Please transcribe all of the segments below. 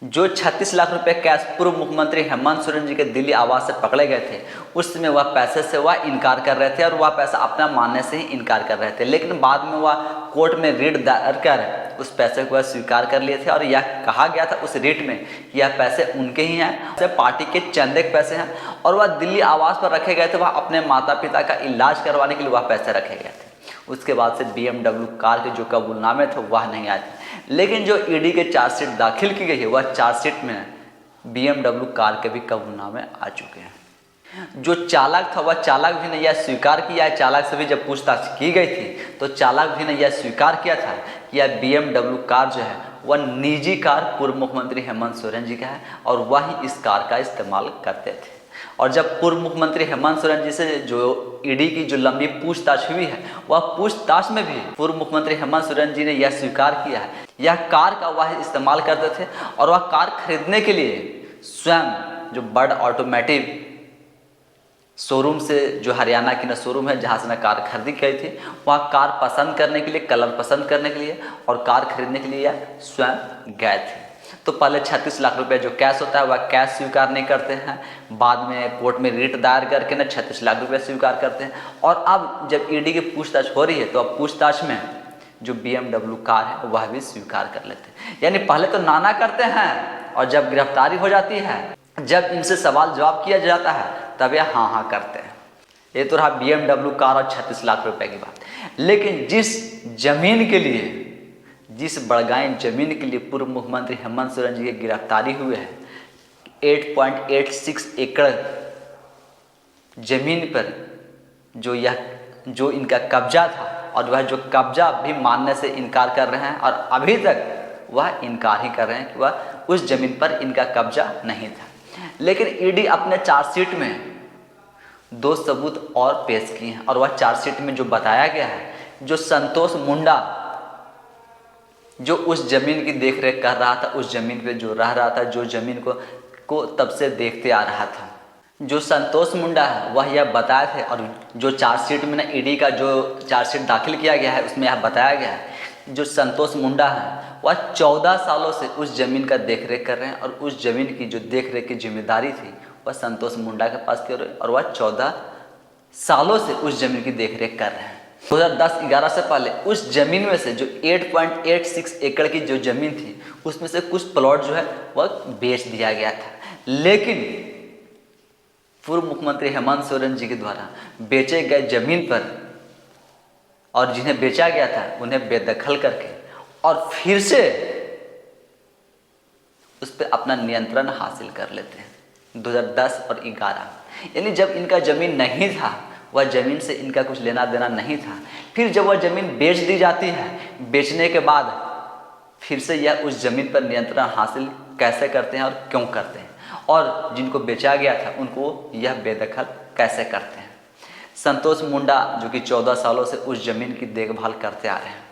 जो 36 लाख रुपए कैश पूर्व मुख्यमंत्री हेमंत सोरेन जी के दिल्ली आवास से पकड़े गए थे, उस समय वह पैसे से वह इनकार कर रहे थे और वह पैसा अपना मानने से ही इनकार कर रहे थे। लेकिन बाद में वह कोर्ट में रिट दायर कर उस पैसे को वह स्वीकार कर लिए थे और यह कहा गया था उस रिट में कि यह पैसे उनके ही हैं, पार्टी के चंदे के पैसे हैं और वह दिल्ली आवास पर रखे गए थे। वह अपने माता पिता का इलाज करवाने के लिए वह पैसे रखे गए थे। उसके बाद से BMW कार के जो कबूलनामे थे वह नहीं आए थे। लेकिन जो ईडी के चार्जशीट दाखिल की गई है वह चार्जशीट में BMW कार के भी कबूलनामे आ चुके हैं। जो चालक था वह चालक भी ने यह स्वीकार किया है, चालक से भी जब पूछताछ की गई थी तो चालक भी ने यह स्वीकार किया था कि यह BMW कार जो है वह निजी कार पूर्व मुख्यमंत्री हेमंत सोरेन जी का है और वह ही इस कार का इस्तेमाल करते थे। और जब पूर्व मुख्यमंत्री हेमंत सोरेन जी से जो ईडी की जो लंबी पूछताछ हुई है वह पूछताछ में भी पूर्व मुख्यमंत्री हेमंत सोरेन जी ने यह स्वीकार किया है यह कार का वह इस्तेमाल करते थे और वह कार खरीदने के लिए स्वयं जो बड़ ऑटोमेटिव शोरूम से, जो हरियाणा की न शोरूम है जहाँ से न कार खरीदी गई थी, वहाँ कार पसंद करने के लिए, कलर पसंद करने के लिए और कार खरीदने के लिए यह स्वयं गए थे। तो पहले 36 लाख रुपए जो कैश होता है वह कैश स्वीकार नहीं करते हैं, बाद में कोर्ट में रिट दायर करके ना 36 लाख रुपए स्वीकार करते हैं और अब जब ईडी की पूछताछ हो रही है तो अब पूछताछ में जो BMW कार है वह भी स्वीकार कर लेते हैं। यानी पहले तो नाना करते हैं और जब गिरफ्तारी हो जाती है, जब इनसे सवाल जवाब किया जाता है तब यह हाँ करते हैं। ये तो रहा BMW कार और 36 लाख रुपए की बात। लेकिन जिस जमीन के लिए, जिस बड़गाई जमीन के लिए पूर्व मुख्यमंत्री हेमंत सोरेन जी की गिरफ्तारी हुई है, 8.86 एकड़ जमीन पर जो इनका कब्जा था और वह जो कब्जा भी मानने से इनकार कर रहे हैं और अभी तक वह इनकार ही कर रहे हैं कि वह उस जमीन पर इनका कब्जा नहीं था। लेकिन ईडी अपने चार्जशीट में 2 सबूत और पेश किए हैं और वह चार्जशीट में जो बताया गया है, जो संतोष मुंडा जो उस जमीन की देखरेख कर रहा था, उस जमीन पे जो रह रहा था, जो जमीन को तब से देखते आ रहा था, जो संतोष मुंडा है वह यह बताए थे और जो चार्जशीट में ना ईडी का जो चार्जशीट दाखिल किया गया है उसमें यह बताया गया है जो संतोष मुंडा है वह 14 सालों से उस ज़मीन का देखरेख कर रहे हैं और उस ज़मीन की जो देखरेख की जिम्मेदारी थी वह संतोष मुंडा के पास थी और वह 14 सालों से उस ज़मीन की देखरेख कर रहे हैं। 2010-11 से पहले उस ज़मीन में से जो 8.86 एकड़ की जो ज़मीन थी उसमें से कुछ प्लॉट जो है वह बेच दिया गया था। लेकिन पूर्व मुख्यमंत्री हेमंत सोरेन जी के द्वारा बेचे गए ज़मीन पर और जिन्हें बेचा गया था उन्हें बेदखल करके और फिर से उस पर अपना नियंत्रण हासिल कर लेते हैं 2010 और 11। यानी जब इनका ज़मीन नहीं था, वह ज़मीन से इनका कुछ लेना देना नहीं था, फिर जब वह ज़मीन बेच दी जाती है, बेचने के बाद फिर से यह उस ज़मीन पर नियंत्रण हासिल कैसे करते हैं और क्यों करते हैं और जिनको बेचा गया था उनको यह बेदखल कैसे करते हैं। संतोष मुंडा जो कि 14 सालों से उस ज़मीन की देखभाल करते आ रहे हैं।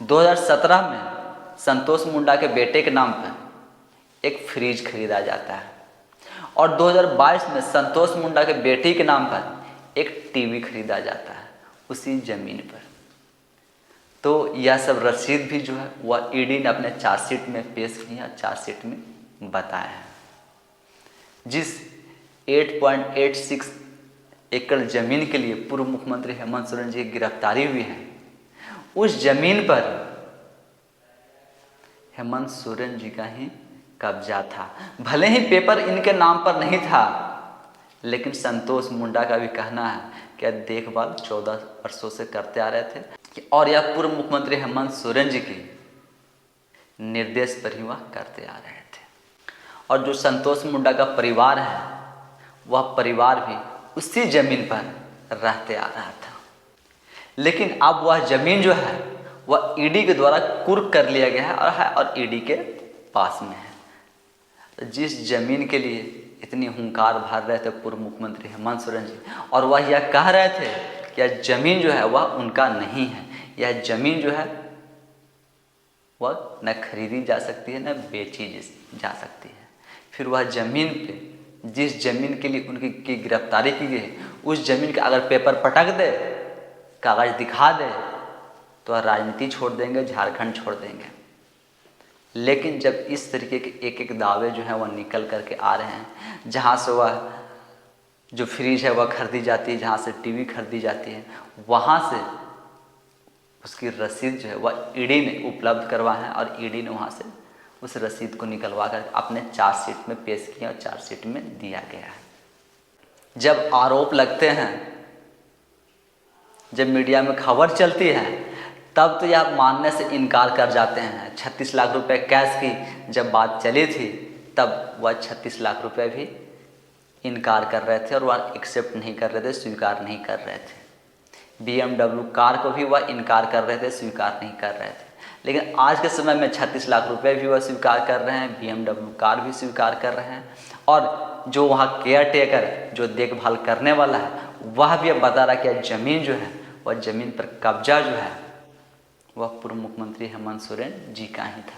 2017 में संतोष मुंडा के बेटे के नाम पर एक फ्रिज खरीदा जाता है और 2022 में संतोष मुंडा के बेटी के नाम पर एक टीवी खरीदा जाता है उसी ज़मीन पर। तो यह सब रसीद भी जो है वह ईडी ने अपने चार्जशीट में पेश किया, चार्जशीट में बताया है। जिस 8.86 एकड़ जमीन के लिए पूर्व मुख्यमंत्री हेमंत सोरेन जी की गिरफ्तारी हुई है, उस जमीन पर हेमंत सोरेन जी का ही कब्जा था। भले ही पेपर इनके नाम पर नहीं था, लेकिन संतोष मुंडा का भी कहना है कि देखभाल 14 वर्षों से करते आ रहे थे और यह पूर्व मुख्यमंत्री हेमंत सोरेन जी के निर्देश पर ही वह करते आ रहे थे। और जो संतोष मुंडा का परिवार है वह परिवार भी उसी ज़मीन पर रहते आ रहा था। लेकिन अब वह ज़मीन जो है वह ईडी के द्वारा कुर्क कर लिया गया है और ईडी के पास में है। जिस ज़मीन के लिए इतनी हुंकार भर रहे थे पूर्व मुख्यमंत्री हेमंत सोरेन जी और वह यह कह रहे थे कि यह ज़मीन जो है वह उनका नहीं है, यह ज़मीन जो है वह न खरीदी जा सकती है न बेची जा सकती है। फिर वह ज़मीन पे जिस ज़मीन के लिए उनकी गिरफ्तारी की गई उस ज़मीन का अगर पेपर पटक दे, कागज़ दिखा दे तो वह राजनीति छोड़ देंगे, झारखंड छोड़ देंगे। लेकिन जब इस तरीके के एक एक दावे जो हैं वह निकल करके आ रहे हैं, जहाँ से वह जो फ्रिज है वह खरीदी जाती है, जहाँ से टीवी खरीदी जाती है, वहाँ से उसकी रसीद जो है वह ईडी ने उपलब्ध करवा है और ईडी ने वहाँ से उस रसीद को निकलवा कर अपने चार्जशीट में पेश किया और चार्जशीट में दिया गया है। जब आरोप लगते हैं, जब मीडिया में खबर चलती है, तब तो यह मानने से इनकार कर जाते हैं। 36 लाख रुपए कैश की जब बात चली थी, तब वह 36 लाख रुपए भी इनकार कर रहे थे और वह एक्सेप्ट नहीं कर रहे थे, स्वीकार नहीं कर रहे थे। BMW कार को भी वह इनकार कर रहे थे, स्वीकार नहीं कर रहे थे। लेकिन आज के समय में 36 लाख रुपए भी वह स्वीकार कर रहे हैं, BMW कार भी स्वीकार कर रहे हैं, और जो वहाँ केयर टेकर जो देखभाल करने वाला है वह भी अब बता रहा कि ज़मीन जो है वह ज़मीन पर कब्जा जो है वह पूर्व मुख्यमंत्री हेमंत सोरेन जी का ही था।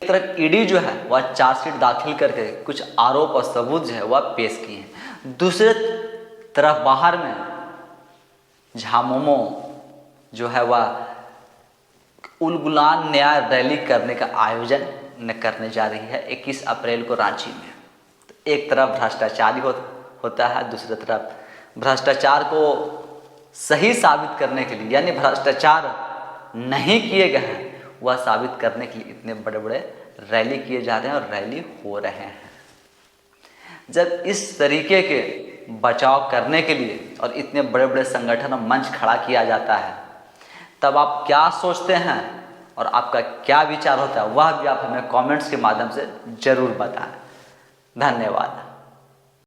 एक तरफ ईडी जो है वह चार्जशीट दाखिल करके कुछ आरोप और सबूत जो है वह पेश किए हैं। दूसरे तरफ बाहर में झामुमो जो है वह उलगुलान न्याय रैली करने का आयोजन न करने जा रही है 21 अप्रैल को रांची में। तो एक तरफ भ्रष्टाचार होता है, दूसरी तरफ भ्रष्टाचार को सही साबित करने के लिए, यानी भ्रष्टाचार नहीं किए गए हैं वह साबित करने के लिए इतने बड़े बड़े रैली किए जा रहे हैं और रैली हो रहे हैं। जब इस तरीके के बचाव करने के लिए और इतने बड़े बड़े संगठन और मंच खड़ा किया जाता है, तब आप क्या सोचते हैं और आपका क्या विचार होता है, वह भी आप हमें कमेंट्स के माध्यम से ज़रूर बताएं। धन्यवाद।